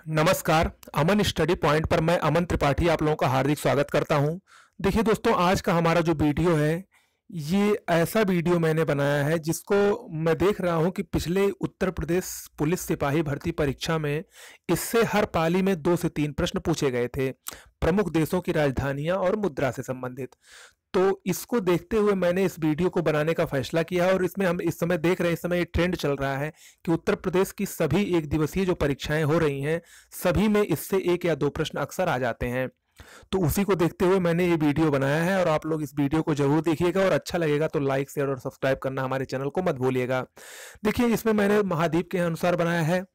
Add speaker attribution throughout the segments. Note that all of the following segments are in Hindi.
Speaker 1: नमस्कार। अमन स्टडी पॉइंट पर मैं अमन त्रिपाठी आप लोगों का हार्दिक स्वागत करता हूं। देखिए दोस्तों, आज का हमारा जो वीडियो है, ये ऐसा वीडियो मैंने बनाया है जिसको मैं देख रहा हूं कि पिछले उत्तर प्रदेश पुलिस सिपाही भर्ती परीक्षा में इससे हर पाली में 2 से 3 प्रश्न पूछे गए थे, प्रमुख देशों की राजधानियां और मुद्रा से संबंधित। तो इसको देखते हुए मैंने इस वीडियो को बनाने का फैसला किया और इसमें हम इस समय देख रहे हैं, इस समय ये ट्रेंड चल रहा है कि उत्तर प्रदेश की सभी एक दिवसीय जो परीक्षाएं हो रही हैं, सभी में इससे 1 या 2 प्रश्न अक्सर आ जाते हैं। तो उसी को देखते हुए मैंने ये वीडियो बनाया है और आप लोग इस वीडियो को जरूर देखिएगा और अच्छा लगेगा तो लाइक, शेयर और सब्सक्राइब करना हमारे चैनल को मत भूलिएगा। देखिए, इसमें मैंने महाद्वीप के अनुसार बनाया है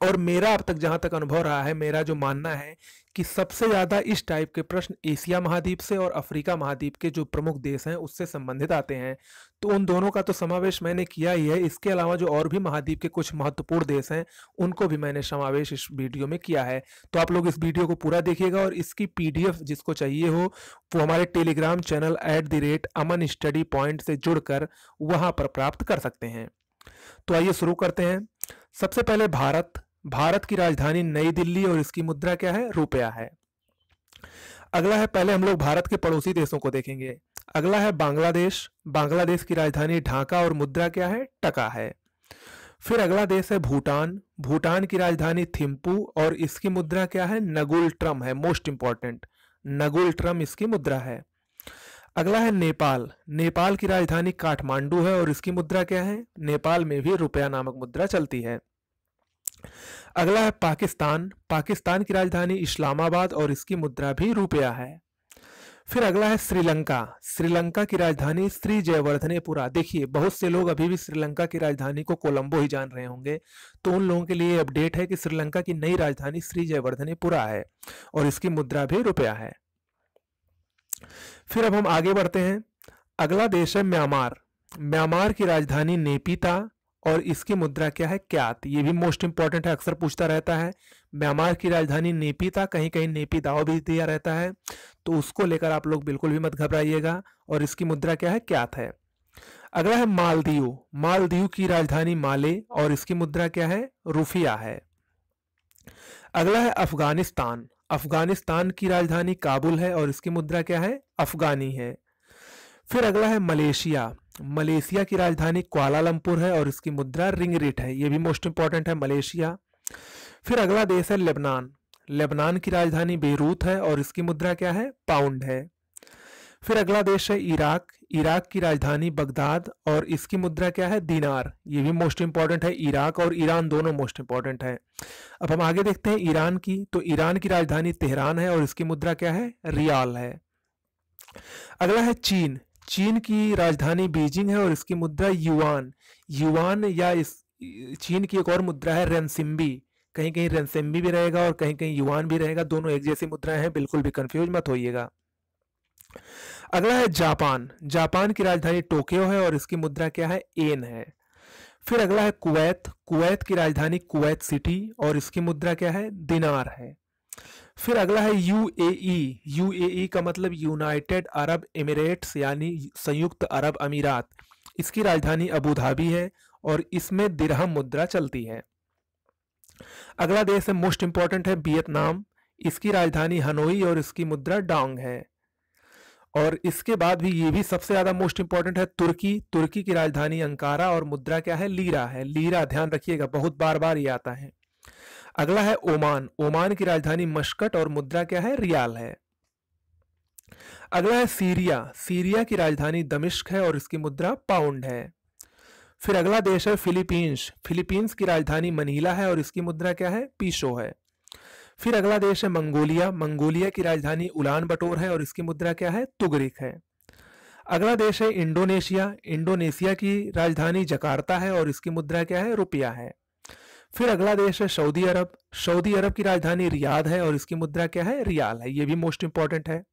Speaker 1: और मेरा अब तक जहां तक अनुभव रहा है, मेरा जो मानना है कि सबसे ज़्यादा इस टाइप के प्रश्न एशिया महाद्वीप से और अफ्रीका महाद्वीप के जो प्रमुख देश हैं उससे संबंधित आते हैं। तो उन दोनों का तो समावेश मैंने किया ही है। इसके अलावा जो और भी महाद्वीप के कुछ महत्वपूर्ण देश हैं उनको भी मैंने समावेश इस वीडियो में किया है। तो आप लोग इस वीडियो को पूरा देखिएगा और इसकी PDF जिसको चाहिए हो वो हमारे टेलीग्राम चैनल @अमन स्टडी पॉइंट से जुड़कर वहां पर प्राप्त कर सकते हैं। तो आइए शुरू करते हैं। सबसे पहले भारत की राजधानी नई दिल्ली और इसकी मुद्रा क्या है? रुपया है। अगला है, पहले हम लोग भारत के पड़ोसी देशों को देखेंगे। अगला है बांग्लादेश की राजधानी ढाका और मुद्रा क्या है? टका है। फिर अगला देश है भूटान की राजधानी थिम्पू और इसकी मुद्रा क्या है? नगुल ट्रम है। मोस्ट इंपॉर्टेंट, नगुल ट्रम इसकी मुद्रा है। अगला है नेपाल की राजधानी काठमांडू है और इसकी मुद्रा क्या है? नेपाल में भी रुपया नामक मुद्रा चलती है। अगला है पाकिस्तान की राजधानी इस्लामाबाद और इसकी मुद्रा भी रुपया है। फिर अगला है श्रीलंका की राजधानी श्री जयवर्धनेपुरा। देखिए, बहुत से लोग अभी भी श्रीलंका की राजधानी को कोलंबो ही जान रहे होंगे, तो उन लोगों के लिए अपडेट है कि श्रीलंका की नई राजधानी श्री जयवर्धनेपुरा है और इसकी मुद्रा भी रुपया है। फिर अब हम आगे बढ़ते हैं। अगला देश है म्यांमार की राजधानी नेपिता और इसकी मुद्रा क्या है? क्यात। ये भी मोस्ट इंपॉर्टेंट है, अक्सर पूछता रहता है। म्यांमार की राजधानी नेपिता, कहीं कहीं नेपिदाओ भी दिया रहता है, तो उसको लेकर आप लोग बिल्कुल भी मत घबराइएगा और इसकी मुद्रा क्या है? क्यात है। अगला है मालदीव की राजधानी माले और इसकी मुद्रा क्या है? रुफिया है। अगला है अफगानिस्तान की राजधानी काबुल है और इसकी मुद्रा क्या है? अफगानी है। फिर अगला है मलेशिया की राजधानी कुआलालंपुर है और इसकी मुद्रा रिंगिट है। ये भी मोस्ट इंपॉर्टेंट है, मलेशिया। फिर अगला देश है लेबनान की राजधानी बेरूत है और इसकी मुद्रा क्या है? पाउंड है। फिर अगला देश है इराक की राजधानी बगदाद और इसकी मुद्रा क्या है? दीनार। ये भी मोस्ट इंपॉर्टेंट है, इराक और ईरान दोनों मोस्ट इंपॉर्टेंट है। अब हम आगे देखते हैं ईरान की, तो ईरान की राजधानी तेहरान है और इसकी मुद्रा क्या है? रियाल है। अगला है चीन की राजधानी बीजिंग है और इसकी मुद्रा युआन या इस चीन की एक और मुद्रा है रेनसिम्बी। कहीं कहीं रेनसिम्बी भी रहेगा और कहीं कहीं युआन भी रहेगा, दोनों एक जैसी मुद्राएं हैं, बिल्कुल भी कंफ्यूज मत होइएगा। अगला है जापान की राजधानी टोक्यो है और इसकी मुद्रा क्या है? येन है। फिर अगला है कुवैत की राजधानी कुवैत सिटी और इसकी मुद्रा क्या है? दिनार है। फिर अगला है यूएई का मतलब यूनाइटेड अरब एमिरेट्स यानी संयुक्त अरब अमीरात। इसकी राजधानी अबू धाबी है और इसमें दिरहम मुद्रा चलती है। अगला देश है, मोस्ट इंपॉर्टेंट है, वियतनाम। इसकी राजधानी हनोई और इसकी मुद्रा डोंग है। और इसके बाद भी ये भी सबसे ज्यादा मोस्ट इंपॉर्टेंट है, तुर्की की राजधानी अंकारा और मुद्रा क्या है? लीरा है। लीरा ध्यान रखिएगा, बहुत बार ये आता है। अगला है ओमान की राजधानी मस्कट और मुद्रा क्या है? रियाल है। अगला है सीरिया की राजधानी दमिश्क है और इसकी मुद्रा पाउंड है। फिर अगला देश है फिलीपींस की राजधानी मनीला है और इसकी मुद्रा क्या है? पीसो है। फिर अगला देश है मंगोलिया की राजधानी उलान बटोर है और इसकी मुद्रा क्या है? तुगरिक है। अगला देश है इंडोनेशिया की राजधानी जकार्ता है और इसकी मुद्रा क्या है? रुपया है। फिर अगला देश है सऊदी अरब की राजधानी रियाद है और इसकी मुद्रा क्या है? रियाल है। ये भी मोस्ट इंपॉर्टेंट है।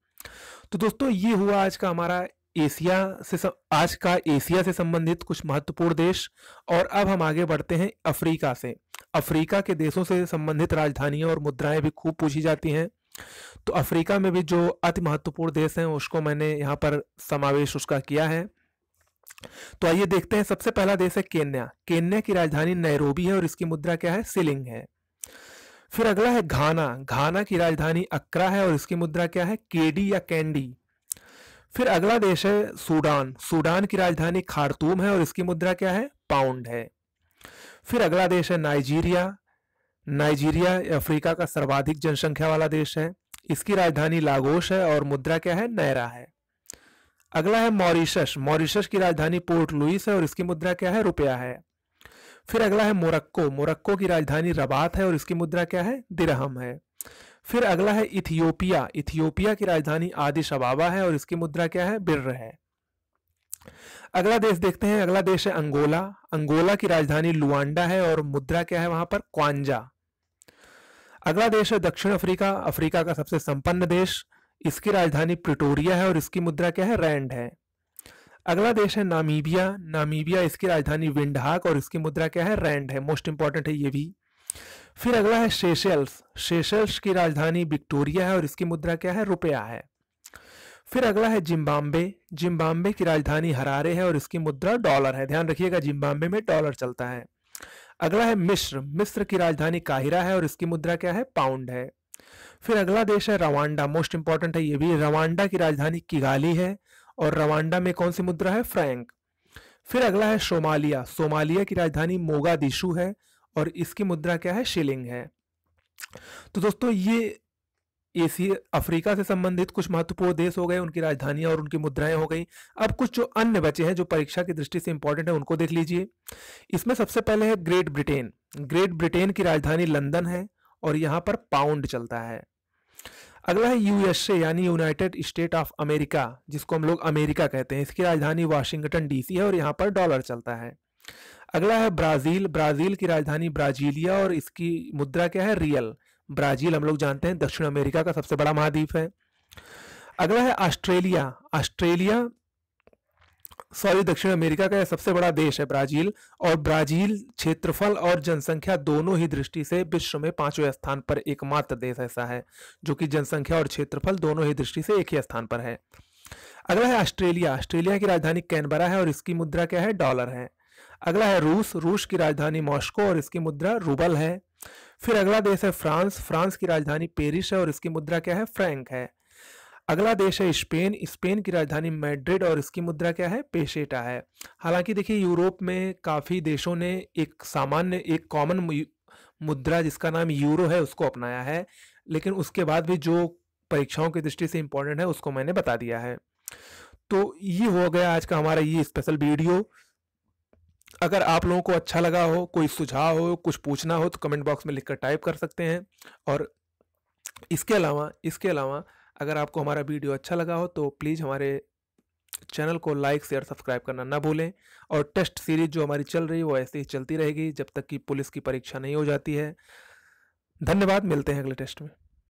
Speaker 1: तो दोस्तों, ये हुआ आज का हमारा एशिया से संबंधित कुछ महत्वपूर्ण देश। और अब हम आगे बढ़ते हैं अफ्रीका से। अफ्रीका के देशों से संबंधित राजधानियां और मुद्राएं भी खूब पूछी जाती हैं। तो अफ्रीका में भी जो अति महत्वपूर्ण देश हैं उसको मैंने यहाँ पर समावेश उसका किया है। तो आइए देखते हैं। सबसे पहला देश है केन्या की राजधानी नैरोबी है और इसकी मुद्रा क्या है? शिलिंग है। फिर अगला है घाना, घाना की राजधानी अक्रा है और इसकी मुद्रा क्या है? केडी या कैंडी। फिर अगला देश है सूडान, सूडान की राजधानी खार्तूम है और इसकी मुद्रा क्या है? पाउंड है। फिर अगला देश है नाइजीरिया, नाइजीरिया अफ्रीका का सर्वाधिक जनसंख्या वाला देश है, इसकी राजधानी लागोस है और मुद्रा क्या है? नायरा है। अगला है मॉरिशस, मॉरिशस की राजधानी पोर्ट लुइस है और इसकी मुद्रा क्या है? रुपया है। फिर अगला है मोरक्को, मोरक्को की राजधानी रबात है और इसकी मुद्रा क्या है? दिरहम है। फिर अगला है इथियोपिया, इथियोपिया की राजधानी आदिश अबाबा है और इसकी मुद्रा क्या है? बिर्र है। अगला देश देखते हैं, अगला देश है अंगोला, अंगोला की राजधानी लुआंडा है और मुद्रा क्या है वहां पर? क्वांजा। अगला देश है दक्षिण अफ्रीका, अफ्रीका का सबसे संपन्न देश, इसकी राजधानी प्रिटोरिया है और इसकी मुद्रा क्या है? रैंड है। अगला देश है नामीबिया, नामीबिया इसकी राजधानी विंडहाक और इसकी मुद्रा क्या है? रैंड है। मोस्ट इंपॉर्टेंट है ये भी। फिर अगला है सेशेल्स, सेशेल्स की राजधानी विक्टोरिया है और इसकी मुद्रा क्या है? रुपया है। फिर अगला है जिम्बाब्वे, जिम्बाब्वे की राजधानी हरारे है और इसकी मुद्रा डॉलर है। ध्यान रखिएगा जिम्बाब्वे में डॉलर चलता है। अगला है मिस्र, मिस्र की राजधानी काहिरा है और इसकी मुद्रा क्या है? पाउंड है। फिर अगला देश है रवांडा, मोस्ट इंपॉर्टेंट है ये भी, रवांडा की राजधानी किगाली है और रवांडा में कौन सी मुद्रा है? फ्रैंक। फिर अगला है सोमालिया, सोमालिया की राजधानी मोगादिशु है और इसकी मुद्रा क्या है? शिलिंग है। तो दोस्तों ये एशिया अफ्रीका से संबंधित कुछ महत्वपूर्ण देश हो गए, उनकी राजधानियां और उनकी मुद्राएं हो गई। अब कुछ जो अन्य बचे हैं जो परीक्षा की दृष्टि से इंपॉर्टेंट है उनको देख लीजिए। इसमें सबसे पहले है ग्रेट ब्रिटेन, ग्रेट ब्रिटेन की राजधानी लंदन है और यहाँ पर पाउंड चलता है। अगला है यूएसए यानी यूनाइटेड स्टेट ऑफ अमेरिका, जिसको हम लोग अमेरिका कहते हैं, इसकी राजधानी वाशिंगटन डीसी है और यहाँ पर डॉलर चलता है। अगला है ब्राजील, ब्राजील की राजधानी ब्राजीलिया और इसकी मुद्रा क्या है? रियल। ब्राजील हम लोग जानते हैं दक्षिण अमेरिका का सबसे बड़ा महाद्वीप है। अगला है ऑस्ट्रेलिया, ऑस्ट्रेलिया दक्षिण अमेरिका का सबसे बड़ा देश है ब्राजील, और ब्राजील क्षेत्रफल और जनसंख्या दोनों ही दृष्टि से विश्व में 5वें स्थान पर एकमात्र देश ऐसा है जो कि जनसंख्या और क्षेत्रफल दोनों ही दृष्टि से एक ही स्थान पर है। अगला है ऑस्ट्रेलिया, ऑस्ट्रेलिया की राजधानी कैनबरा है और इसकी मुद्रा क्या है? डॉलर है। अगला है रूस, रूस की राजधानी मॉस्को और इसकी मुद्रा रूबल है। फिर अगला देश है फ्रांस, फ्रांस की राजधानी पेरिस है और इसकी मुद्रा क्या है? फ्रैंक है। अगला देश है स्पेन, स्पेन की राजधानी मैड्रिड और इसकी मुद्रा क्या है? पेसेटा है। हालांकि देखिए यूरोप में काफ़ी देशों ने एक सामान्य एक कॉमन मुद्रा जिसका नाम यूरो है उसको अपनाया है, लेकिन उसके बाद भी जो परीक्षाओं की दृष्टि से इंपॉर्टेंट है उसको मैंने बता दिया है। तो ये हो गया आज का हमारा ये स्पेशल वीडियो। अगर आप लोगों को अच्छा लगा हो, कोई सुझाव हो, कुछ पूछना हो तो कमेंट बॉक्स में लिखकर टाइप कर सकते हैं। और इसके अलावा अगर आपको हमारा वीडियो अच्छा लगा हो तो प्लीज़ हमारे चैनल को लाइक शेयर सब्सक्राइब करना ना भूलें। और टेस्ट सीरीज जो हमारी चल रही है वो ऐसे ही चलती रहेगी जब तक कि पुलिस की परीक्षा नहीं हो जाती है। धन्यवाद, मिलते हैं अगले टेस्ट में।